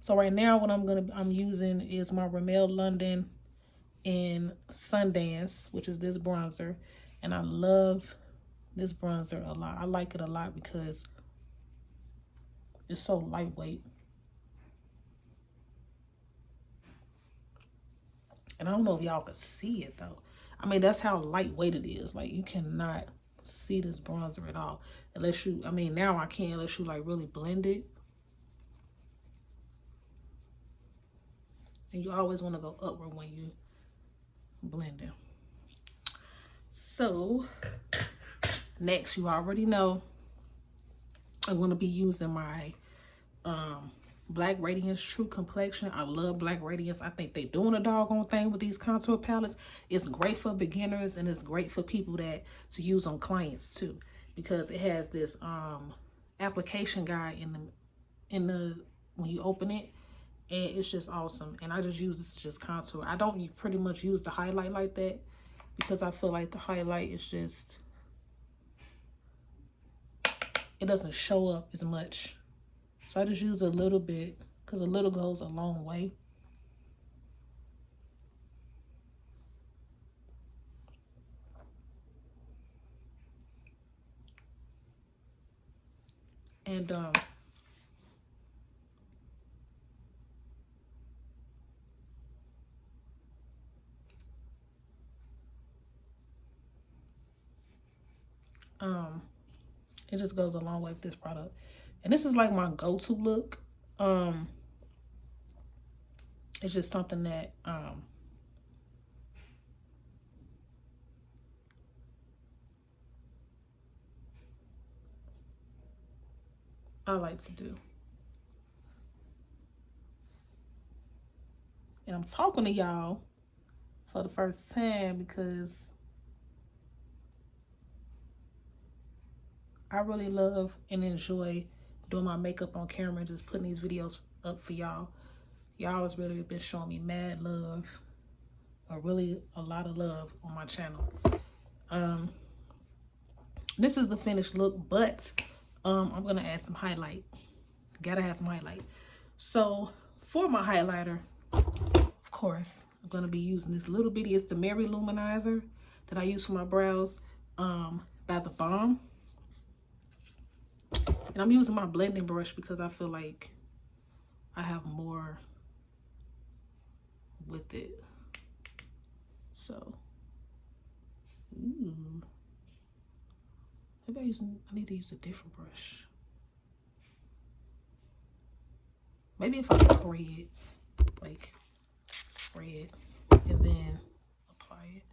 So right now what I'm using is my Rimmel London in Sundance, which is this bronzer. And I love this bronzer a lot. I like it a lot because it's so lightweight. And I don't know if y'all can see it though. I mean, that's how lightweight it is. Like, you cannot see this bronzer at all. Unless you, I mean, now I can, unless you like really blend it. And you always want to go upward when you blend it. So, next, you already know, I'm going to be using my Black Radiance True Complexion. I love Black Radiance. I think they doing a doggone thing with these contour palettes. It's great for beginners and it's great for people that to use on clients too, because it has this application guide in the when you open it, and it's just awesome. And I just use this to just contour. I don't pretty much use the highlight like that because I feel like the highlight is just, it doesn't show up as much. So I just use a little bit because a little goes a long way. And it just goes a long way with this product. And this is like my go-to look. It's just something that I like to do. And I'm talking to y'all for the first time because I really love and enjoy doing my makeup on camera and just putting these videos up for y'all. Y'all has really been showing me mad love, or really a lot of love on my channel. This is the finished look, but I'm gonna add some highlight. Gotta have some highlight. So for my highlighter, of course, I'm gonna be using this little bitty, it's the Mary Luminizer that I use for my brows, by the Balm. And I'm using my blending brush because I feel like I have more with it. So, ooh. Maybe I need to use a different brush. Maybe if I spray it, like spray it and then apply it.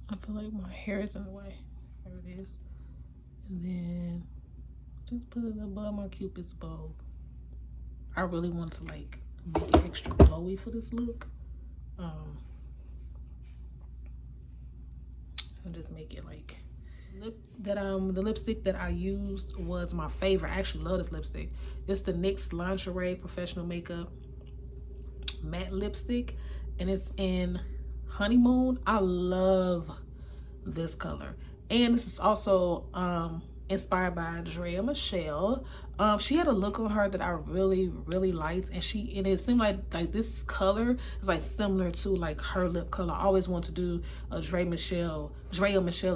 I feel like my hair is in the way. There it is. And then just put it above my Cupid's bow. I really want to like make it extra glowy for this look. And just make it like the lipstick that I used was my favorite. I actually love this lipstick. It's the NYX Lingerie Professional Makeup Matte Lipstick, and it's in Honeymoon. I love this color, and this is also inspired by Draya Michele. She had a look on her that I really liked, and it seemed like this color is like similar to like her lip color. I always want to do a Draya Michele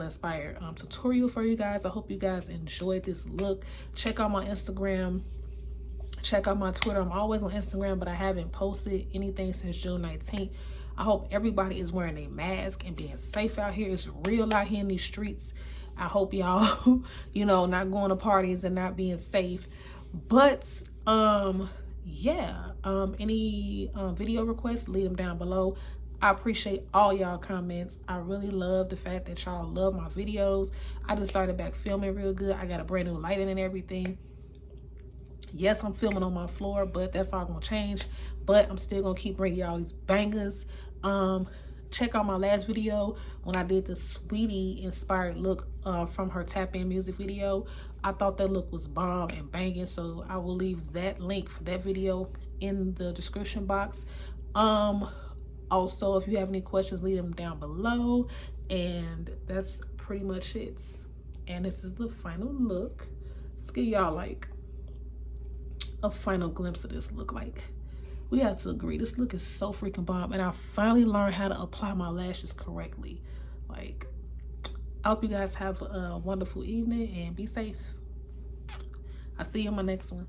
inspired tutorial for you guys. I hope you guys enjoyed this look. Check out my Instagram, check out my Twitter. I'm always on Instagram, but I haven't posted anything since June 19th. I hope everybody is wearing a mask and being safe out here. It's real out here in these streets. I hope y'all, you know, not going to parties and not being safe. But, yeah, any video requests, leave them down below. I appreciate all y'all comments. I really love the fact that y'all love my videos. I just started back filming real good. I got a brand new lighting and everything. Yes, I'm filming on my floor, but that's all gonna change. But I'm still gonna keep bringing y'all these bangers. Check out my last video when I did the Sweetie inspired look from her tap in music video. I thought that look was bomb and banging, so I will leave that link for that video in the description box. Also, if you have any questions, leave them down below. And that's pretty much it. And this is the final look. Let's give y'all like a final glimpse of this look. Like, we have to agree, this look is so freaking bomb. And I finally learned how to apply my lashes correctly. Like, I hope you guys have a wonderful evening and be safe. I'll see you in my next one.